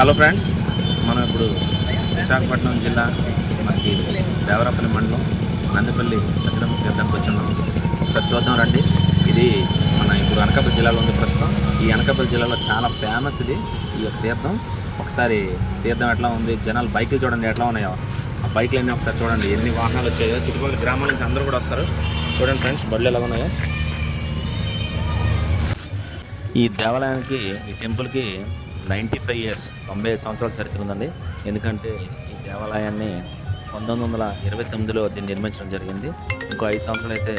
Hello friends, మనం ఇప్పుడు విశాఖపట్నం జిల్లా మనకి దేవరాపల్లి మండలం నందిపల్లి సత్యనారాయణ తీర్థానికి వచ్చున్నాం. ఒకసారి చూద్దాం రండి. ఇది మన ఇప్పుడు అనకాపల్లి జిల్లాలో ఉంది ప్రస్తుతం. ఈ అనకాపల్లి జిల్లాలో చాలా ఫేమస్ ఇది ఈ యొక్క తీర్థం. ఒకసారి తీర్థం ఎట్లా ఉంది, జనాలు బైకులు చూడండి ఎట్లా ఉన్నాయో, ఆ బైకులు అన్నీ ఒకసారి చూడండి ఎన్ని వాహనాలు వచ్చాయో. చుట్టుపక్కల గ్రామాల నుంచి అందరూ కూడా వస్తారు. చూడండి ఫ్రెండ్స్, బళ్ళు ఎలా ఉన్నాయో. ఈ దేవాలయానికి, ఈ టెంపుల్కి 95 ఇయర్స్ 95 సంవత్సరాల చరిత్ర ఉందండి. ఎందుకంటే ఈ దేవాలయాన్ని 1929లో దీన్ని నిర్మించడం జరిగింది. ఇంకో 5 సంవత్సరాలు అయితే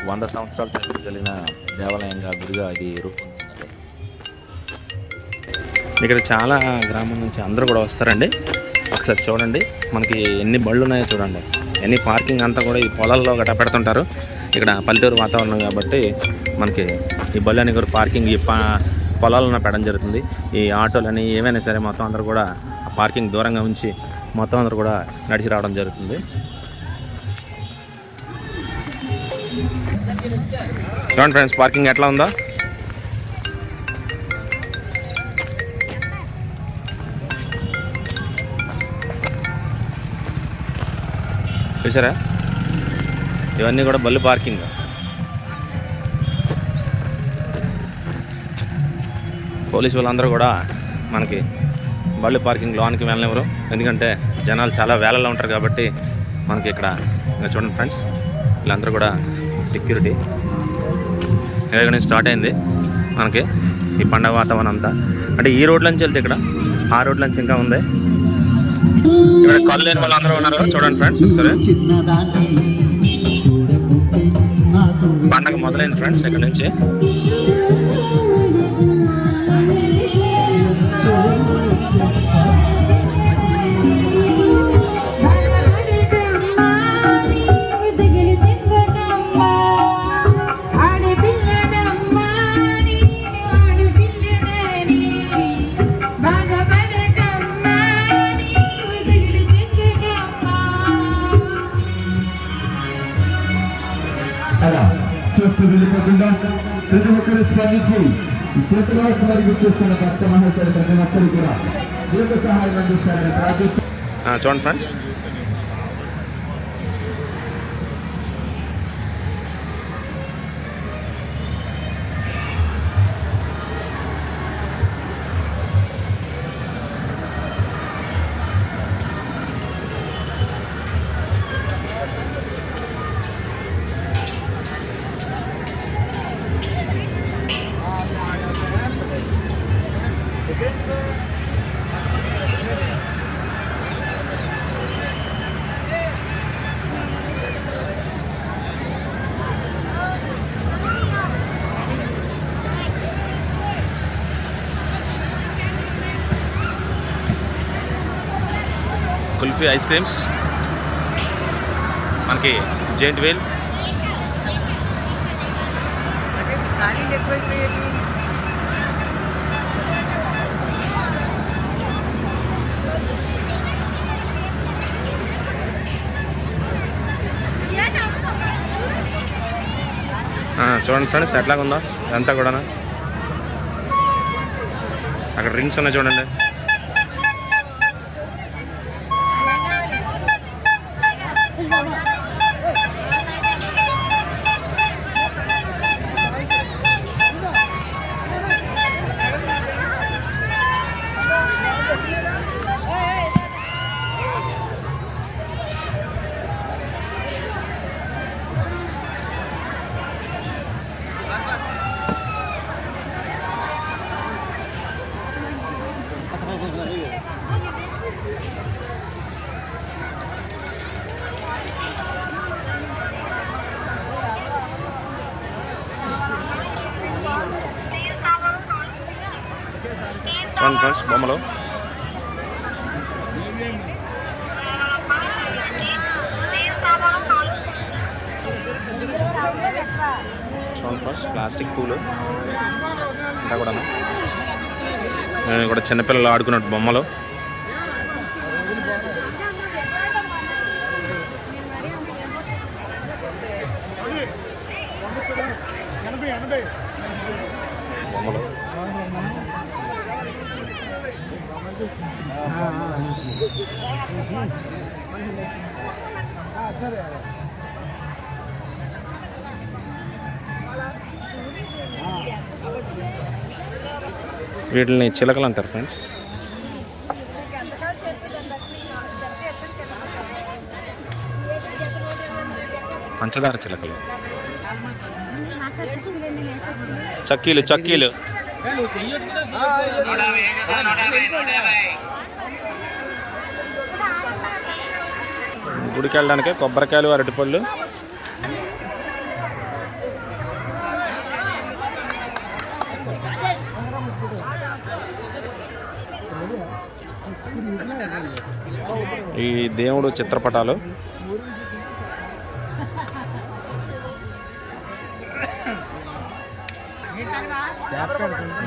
100 సంవత్సరాల చరిత్ర కలిగిన దేవాలయంగా గుడిగా ఇది రూపొందుతుందండి. ఇక్కడ చాలా గ్రామం నుంచి అందరూ కూడా వస్తారండి. ఒకసారి చూడండి మనకి ఎన్ని బళ్ళు ఉన్నాయో చూడండి. ఎన్ని పార్కింగ్ అంతా కూడా ఈ పొలాల్లో గట్రా పెడుతుంటారు. ఇక్కడ పల్లెటూరు వాతావరణం కాబట్టి మనకి ఈ బళ్ళు అని కూడా పార్కింగ్ ఈ పొలాలను పెట్టడం జరుగుతుంది. ఈ ఆటోలని ఏవైనా సరే మొత్తం అందరూ కూడా ఆ పార్కింగ్ దూరంగా ఉంచి మొత్తం అందరూ కూడా నడిచి రావడం జరుగుతుంది. చూడండి ఫ్రెండ్స్, పార్కింగ్ ఎట్లా ఉందో. చూసారా, ఇవన్నీ కూడా బళ్ళు పార్కింగ్. పోలీసు వాళ్ళందరూ కూడా మనకి బళ్ళు పార్కింగ్ లోనికి వెళ్ళనివ్వరు. ఎందుకంటే జనాలు చాలా వేలలో ఉంటారు కాబట్టి మనకి ఇక్కడ చూడండి ఫ్రెండ్స్, వీళ్ళందరూ కూడా సెక్యూరిటీ. ఇక్కడ నుంచి స్టార్ట్ అయింది మనకి ఈ పండగ వాతావరణం అంతా. అంటే ఈ రోడ్ నుంచి వెళ్తే ఇక్కడ ఆ రోడ్ నుంచి ఇంకా ఉంది. ఇక్కడ కళ్ళు లేని వాళ్ళందరూ ఉన్నారు. చూడండి ఫ్రెండ్స్, సరే పండగ మొదలైంది ఫ్రెండ్స్. ఇక్కడ నుంచి అలా చూస్తూ వెళ్ళిపోకుండా ప్రతి ఒక్కరు స్పందించి చేతులవారి గుర్తిస్తున్న భక్త మహేశ్వరి ప్రతి ఒక్కరు కూడా దీర్ఘ సహాయం అందిస్తారని ప్రార్థిస్తూ చూడండి ఫ్రెండ్స్. కుల్ఫీ ఐస్ క్రీమ్స్, మనకి జెయింట్ వీల్, చూడండి ఫ్రెండ్స్ ఎట్లాగుందో ఇదంతా కూడా. అక్కడ రింగ్స్ ఉన్నాయి చూడండి. చూడండి ఫ్రెండ్స్ బొమ్మలు. చూడండి ఫ్రెండ్స్, ప్లాస్టిక్ పూలు ఇంకా కూడా చిన్నపిల్లలు ఆడుకున్నట్టు బొమ్మలు. బొమ్మలు వీటిని చిలకలు అంటారు ఫ్రెండ్స్. పంచదార చిలకలు, చక్కీలు చక్కీలు. గుడికి వెళ్ళడానికి కొబ్బరికాయలు, అరటిపళ్ళు. ఈ దేవుడు చిత్రపటాలు.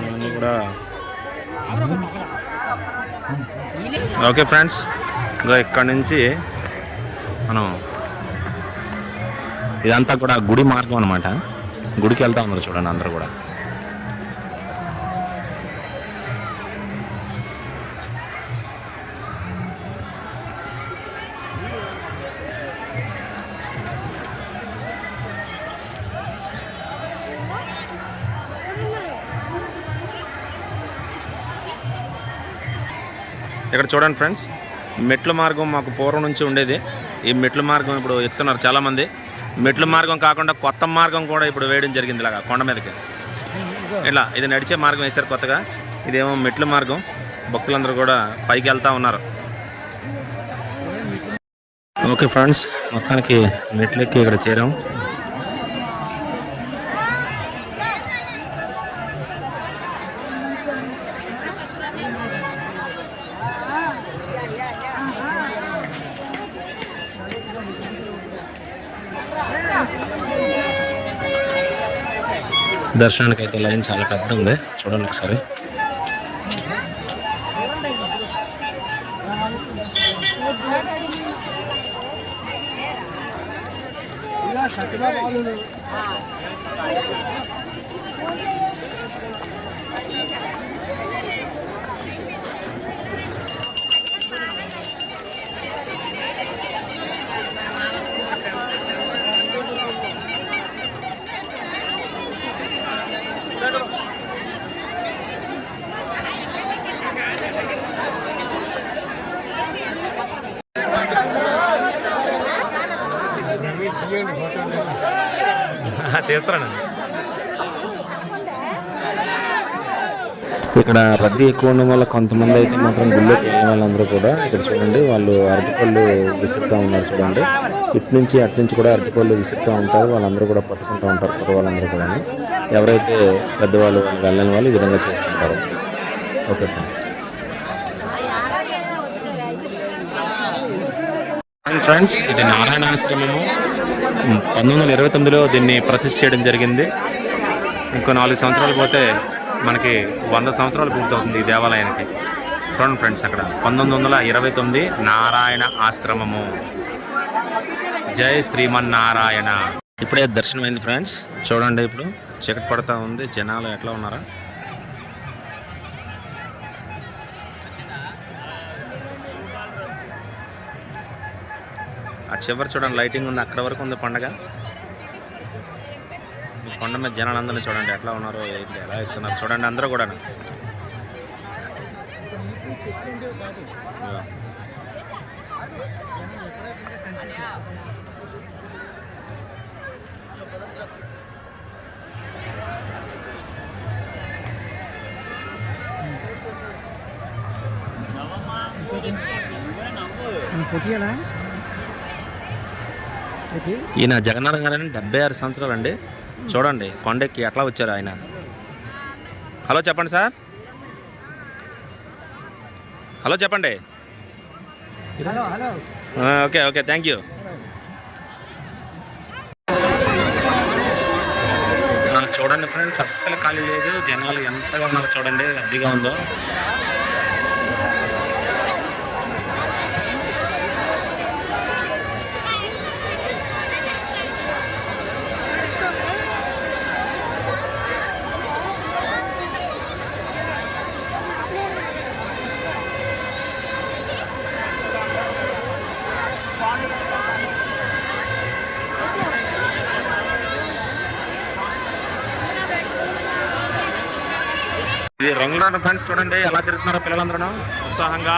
ఇవన్నీ కూడా. ఓకే ఫ్రెండ్స్, ఇంకా ఇక్కడ నుంచి మనం ఇదంతా కూడా గుడి మార్గం అనమాట. గుడికి వెళ్తా ఉన్నారు చూడండి అందరూ కూడా. ఇక్కడ చూడండి ఫ్రెండ్స్, మెట్ల మార్గం మాకు పూర్వం నుంచి ఉండేది. ఈ మెట్ల మార్గం ఇప్పుడు ఎక్కుతున్నారు చాలామంది. మెట్ల మార్గం కాకుండా కొత్త మార్గం కూడా ఇప్పుడు వేయడం జరిగింది. ఇలాగా కొండ మీదకి ఇలా ఇది నడిచే మార్గం వేశారు కొత్తగా. ఇదేమో మెట్ల మార్గం. భక్తులందరూ కూడా పైకి వెళ్తూ ఉన్నారు. ఓకే ఫ్రెండ్స్, మొత్తానికి మెట్లెక్కి ఇక్కడ చేరాం. దర్శనానికి అయితే లైన్ చాలా పెద్ద ఉంది, చూడండి ఒకసారి. తీస్తానండి. ఇక్కడ రద్దీ ఎక్కువ ఉండడం వల్ల కొంతమంది అయితే మాత్రం గుళ్ళోకి వెళ్ళిన వాళ్ళందరూ కూడా ఇక్కడ చూడండి వాళ్ళు అరటిపళ్ళు విసురుతూ ఉన్నారు. చూడండి ఇటు నుంచి అటు నుంచి కూడా అరటిపళ్ళు విసురుతూ ఉంటారు. వాళ్ళందరూ కూడా పట్టుకుంటూ ఉంటారు కొత్త వాళ్ళందరూ కూడా. ఎవరైతే పెద్దవాళ్ళు వెళ్ళని వాళ్ళు ఈ విధంగా చేస్తుంటారు. ఓకే ఫ్రెండ్స్, ఇది నారాయణ ఆశ్రమము. 1929లో దీన్ని ప్రతిష్ఠ చేయడం జరిగింది. ఇంకో 4 సంవత్సరాలు పోతే మనకి 100 సంవత్సరాలు పూర్తవుతుంది ఈ దేవాలయానికి. చూడండి ఫ్రెండ్స్, అక్కడ 1929 నారాయణ ఆశ్రమము. జై శ్రీమన్నారాయణ. ఇప్పుడే దర్శనం అయింది ఫ్రెండ్స్. చూడండి ఇప్పుడు చీకటి పడుతూ ఉంది. జనాలు ఎట్లా ఉన్నారా. ఆ చివరి చూడండి లైటింగ్ ఉంది, అక్కడ వరకు ఉంది పండగ. కొండ మీద జనాలందరినీ చూడండి ఎట్లా ఉన్నారో, ఏంటి ఎలా ఎక్కుతున్నారు చూడండి అందరూ కూడా. ఈయన జగన్నాథం గారని 76 సంవత్సరాలు అండి. చూడండి కొండెక్కి ఎట్లా వచ్చారు ఆయన. హలో చెప్పండి సార్, హలో చెప్పండి. Okay okay thank you. చూడండి ఫ్రెండ్స్, అస్సలు ఖాళీ లేదు. జనాలు ఎంతగా ఉన్నారో చూడండి, రద్దీగా ఉందో. ఇది రింగ్ రోడ్ ఫ్రెండ్స్, చూడండి ఎలా తిరుగుతున్నారో పిల్లలందరూ ఉత్సాహంగా.